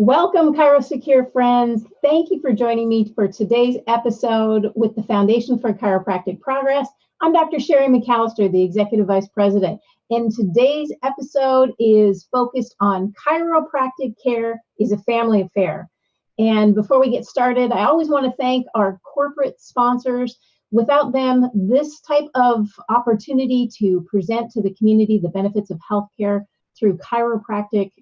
Welcome, ChiroSecure friends. Thank you for joining me for today's episode with the Foundation for Chiropractic Progress. I'm Dr. Sherry McAllister, the Executive Vice President, and today's episode is focused on chiropractic care is a family affair. And before we get started, I always want to thank our corporate sponsors. Without them, this type of opportunity to present to the community the benefits of healthcare through chiropractic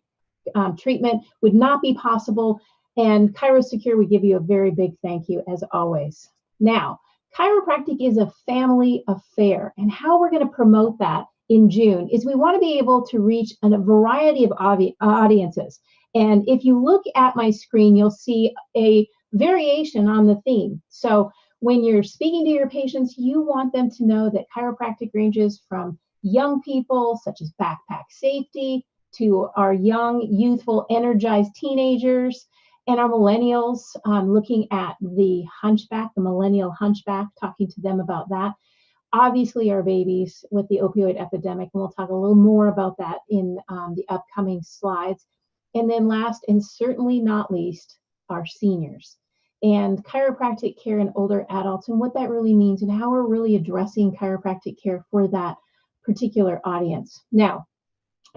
treatment would not be possible, and ChiroSecure would give you a very big thank you as always. Now, chiropractic is a family affair, and how we're going to promote that in June is we want to be able to reach a variety of audiences. And if you look at my screen, you'll see a variation on the theme. So when you're speaking to your patients, you want them to know that chiropractic ranges from young people, such as backpack safety, to our young, youthful, energized teenagers, and our millennials, looking at the hunchback, the millennial hunchback, talking to them about that. Obviously, our babies with the opioid epidemic, and we'll talk a little more about that in the upcoming slides. And then last, and certainly not least, our seniors. And chiropractic care in older adults, and what that really means, and how we're really addressing chiropractic care for that particular audience. Now,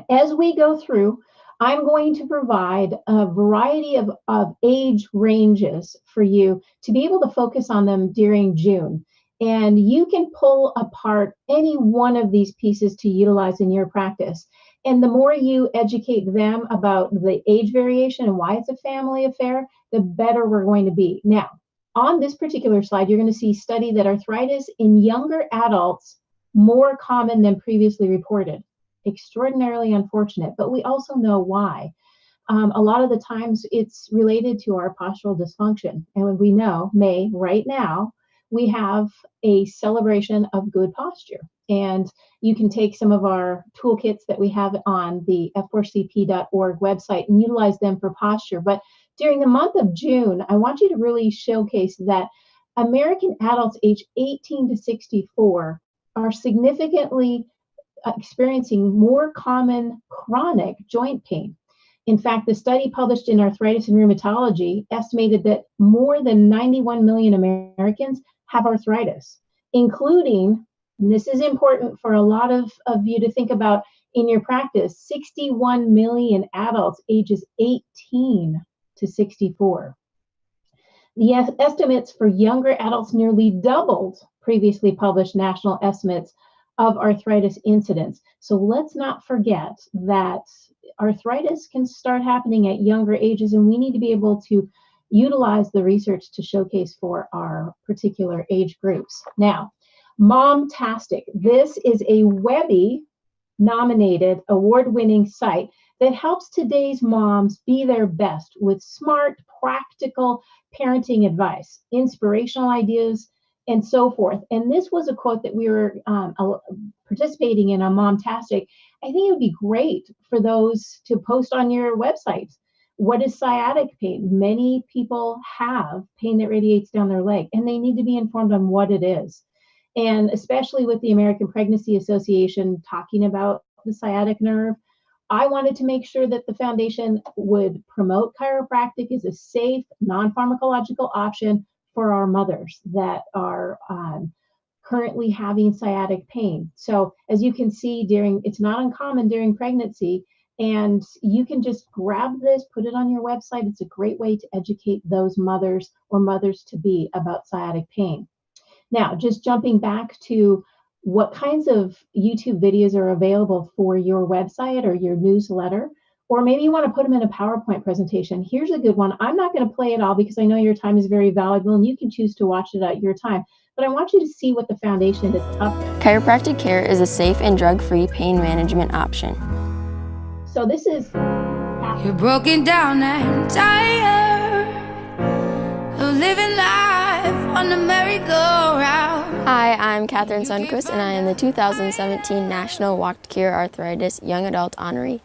as we go through, I'm going to provide a variety of age ranges for you to be able to focus on them during June. And you can pull apart any one of these pieces to utilize in your practice. And the more you educate them about the age variation and why it's a family affair, the better we're going to be. Now, on this particular slide, you're going to see study that arthritis in younger adults more common than previously reported. Extraordinarily unfortunate, but we also know why. A lot of the times it's related to our postural dysfunction. And when we know, right now, we have a celebration of good posture. And you can take some of our toolkits that we have on the f4cp.org website and utilize them for posture. But during the month of June, I want you to really showcase that American adults age 18 to 64 are significantly experiencing more common chronic joint pain. In fact, the study published in Arthritis and Rheumatology estimated that more than 91 million Americans have arthritis, including, and this is important for a lot of you to think about in your practice, 61 million adults ages 18 to 64. The estimates for younger adults nearly doubled previously published national estimates of arthritis incidence. So let's not forget that arthritis can start happening at younger ages, and we need to be able to utilize the research to showcase for our particular age groups. Now, Momtastic. This is a Webby-nominated, award-winning site that helps today's moms be their best with smart, practical parenting advice, inspirational ideas, and so forth. And this was a quote that we were participating in on Momtastic. I think it would be great for those to post on your websites. What is sciatic pain? Many people have pain that radiates down their leg, and they need to be informed on what it is. And especially with the American Pregnancy Association talking about the sciatic nerve, I wanted to make sure that the foundation would promote chiropractic as a safe, non-pharmacological option for our mothers that are currently having sciatic pain. So as you can see, it's not uncommon during pregnancy, and you can just grab this, put it on your website. It's a great way to educate those mothers or mothers-to-be about sciatic pain. Now, just jumping back to what kinds of YouTube videos are available for your website or your newsletter, or maybe you want to put them in a PowerPoint presentation. Here's a good one. I'm not going to play it all because I know your time is very valuable and you can choose to watch it at your time. But I want you to see what the foundation is up there. Chiropractic care is a safe and drug-free pain management option. So this is... You're broken down and tired of living life on the merry-go-round. Hi, I'm Catherine Sundquist, and I am the 2017 National Walk to Cure Arthritis Young Adult Honoree.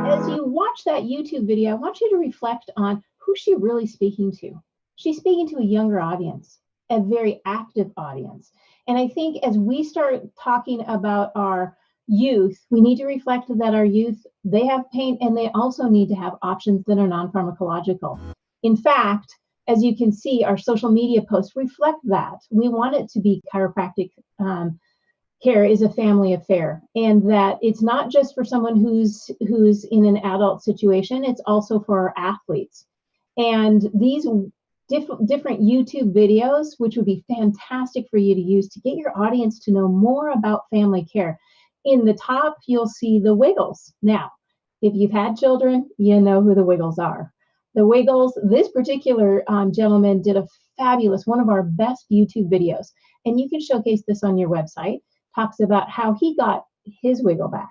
As you watch that YouTube video, I want you to reflect on who's she really speaking to. She's speaking to a younger audience, a very active audience. And I think as we start talking about our youth, we need to reflect that our youth, they have pain and they also need to have options that are non-pharmacological. In fact, as you can see, our social media posts reflect that. We want it to be chiropractic care is a family affair, and that it's not just for someone who's in an adult situation, it's also for our athletes. And these different YouTube videos, which would be fantastic for you to use to get your audience to know more about family care. In the top, you'll see the Wiggles. Now, if you've had children, you know who the Wiggles are. The Wiggles, this particular gentleman did a fabulous, one of our best YouTube videos, and you can showcase this on your website. Talks about how he got his wiggle back.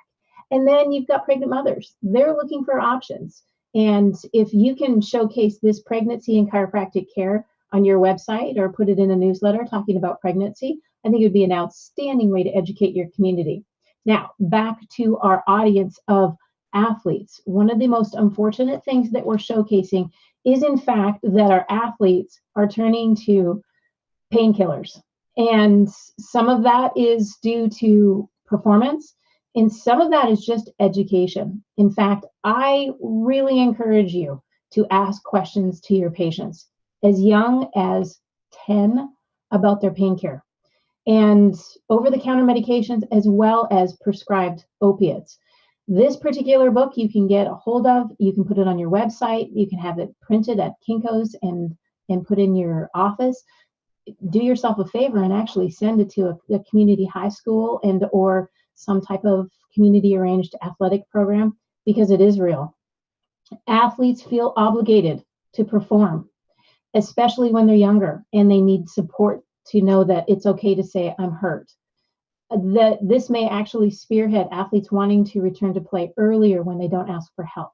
And then you've got pregnant mothers. They're looking for options. And if you can showcase this pregnancy and chiropractic care on your website or put it in a newsletter talking about pregnancy, I think it would be an outstanding way to educate your community. Now, back to our audience of athletes. One of the most unfortunate things that we're showcasing is, in fact, that our athletes are turning to painkillers. And some of that is due to performance, and some of that is just education. In fact, I really encourage you to ask questions to your patients as young as 10 about their pain care and over-the-counter medications as well as prescribed opiates. This particular book you can get a hold of. You can put it on your website. You can have it printed at Kinko's and put in your office. Do yourself a favor and actually send it to a community high school and or some type of community arranged athletic program, because it is real. Athletes feel obligated to perform, especially when they're younger, and they need support to know that it's okay to say, I'm hurt. That this may actually spearhead athletes wanting to return to play earlier when they don't ask for help.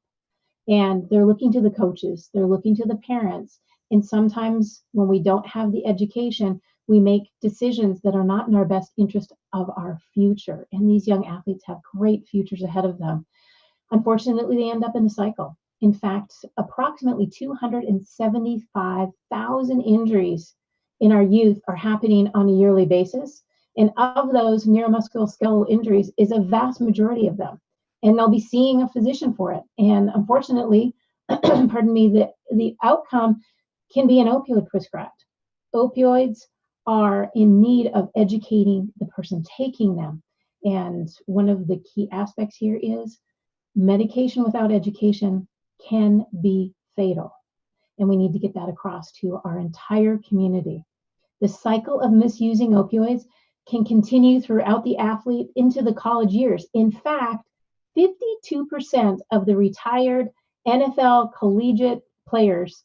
And they're looking to the coaches, they're looking to the parents. And sometimes when we don't have the education, we make decisions that are not in our best interest of our future. And these young athletes have great futures ahead of them. Unfortunately, they end up in a cycle. In fact, approximately 275,000 injuries in our youth are happening on a yearly basis. And of those, neuromusculoskeletal injuries is a vast majority of them. And they'll be seeing a physician for it. And unfortunately, pardon me, the outcome can be an opioid prescribed. Opioids are in need of educating the person taking them. And one of the key aspects here is medication without education can be fatal. And we need to get that across to our entire community. The cycle of misusing opioids can continue throughout the athlete into the college years. In fact, 52% of the retired NFL collegiate players,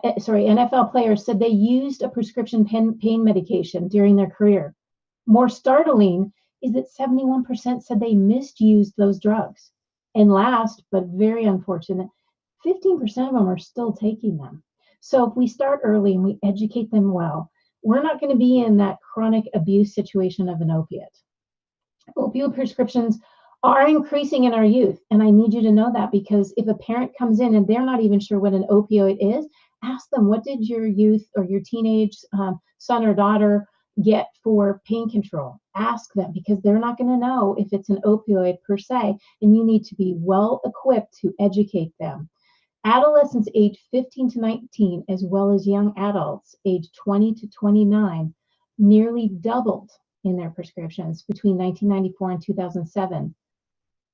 NFL players said they used a prescription pain medication during their career. More startling is that 71% said they misused those drugs. And last, but very unfortunate, 15% of them are still taking them. So if we start early and we educate them well, we're not going to be in that chronic abuse situation of an opiate. Opioid prescriptions are increasing in our youth. And I need you to know that, because if a parent comes in and they're not even sure what an opioid is, ask them, what did your youth or your teenage son or daughter get for pain control? Ask them, because they're not going to know if it's an opioid per se, and you need to be well equipped to educate them. Adolescents age 15 to 19, as well as young adults age 20 to 29, nearly doubled in their prescriptions between 1994 and 2007.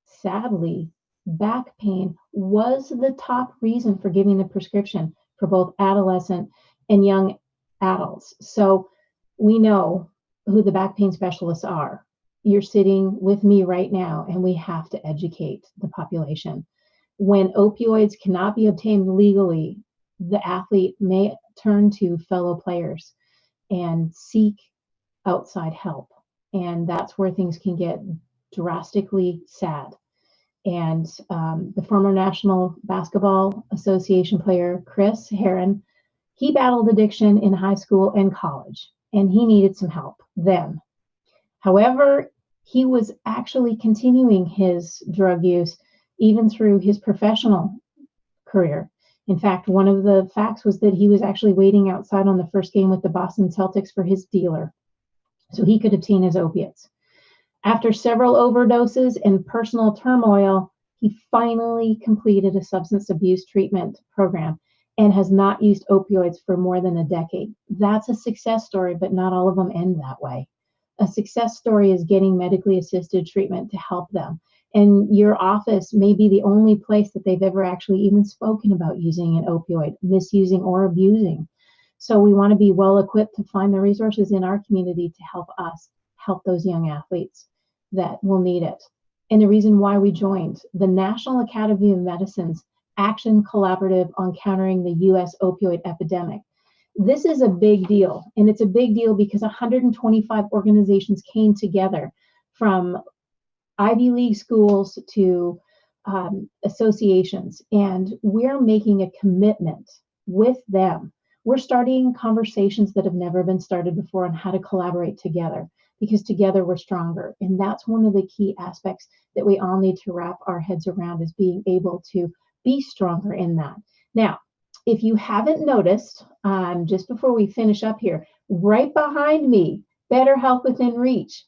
Sadly, back pain was the top reason for giving the prescription for both adolescent and young adults. So we know who the back pain specialists are. You're sitting with me right now, and we have to educate the population. When opioids cannot be obtained legally, the athlete may turn to fellow players and seek outside help. And that's where things can get drastically sad. And the former National Basketball Association player, Chris Herron, he battled addiction in high school and college, and he needed some help then. However, he was actually continuing his drug use even through his professional career. In fact, one of the facts was that he was actually waiting outside on the first game with the Boston Celtics for his dealer so he could obtain his opiates. After several overdoses and personal turmoil, he finally completed a substance abuse treatment program and has not used opioids for more than a decade. That's a success story, but not all of them end that way. A success story is getting medically assisted treatment to help them. And your office may be the only place that they've ever actually even spoken about using an opioid, misusing or abusing. So we want to be well equipped to find the resources in our community to help us help those young athletes that will need it. And the reason why we joined the National Academy of Medicine's Action Collaborative on Countering the U.S. Opioid Epidemic. This is a big deal, and it's a big deal because 125 organizations came together, from Ivy League schools to associations, and we're making a commitment with them. We're starting conversations that have never been started before on how to collaborate together, because together we're stronger. And that's one of the key aspects that we all need to wrap our heads around, is being able to be stronger in that. Now, if you haven't noticed, just before we finish up here, right behind me, Better Health Within Reach.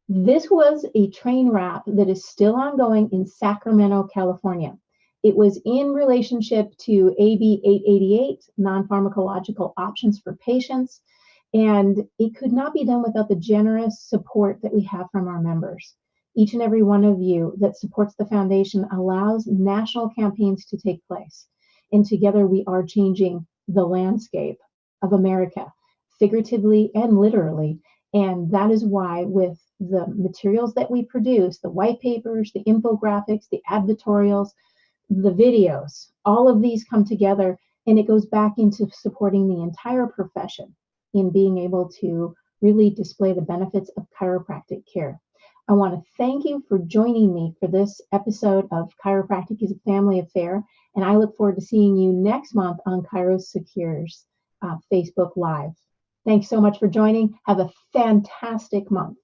This was a train wrap that is still ongoing in Sacramento, California. It was in relationship to AB 888, non-pharmacological options for patients, and it could not be done without the generous support that we have from our members. Each and every one of you that supports the foundation allows national campaigns to take place. And together we are changing the landscape of America, figuratively and literally. And that is why, with the materials that we produce, the white papers, the infographics, the advertorials, the videos, all of these come together, and it goes back into supporting the entire profession in being able to really display the benefits of chiropractic care. I want to thank you for joining me for this episode of Chiropractic is a Family Affair, and I look forward to seeing you next month on ChiroSecure's Facebook Live. Thanks so much for joining. Have a fantastic month.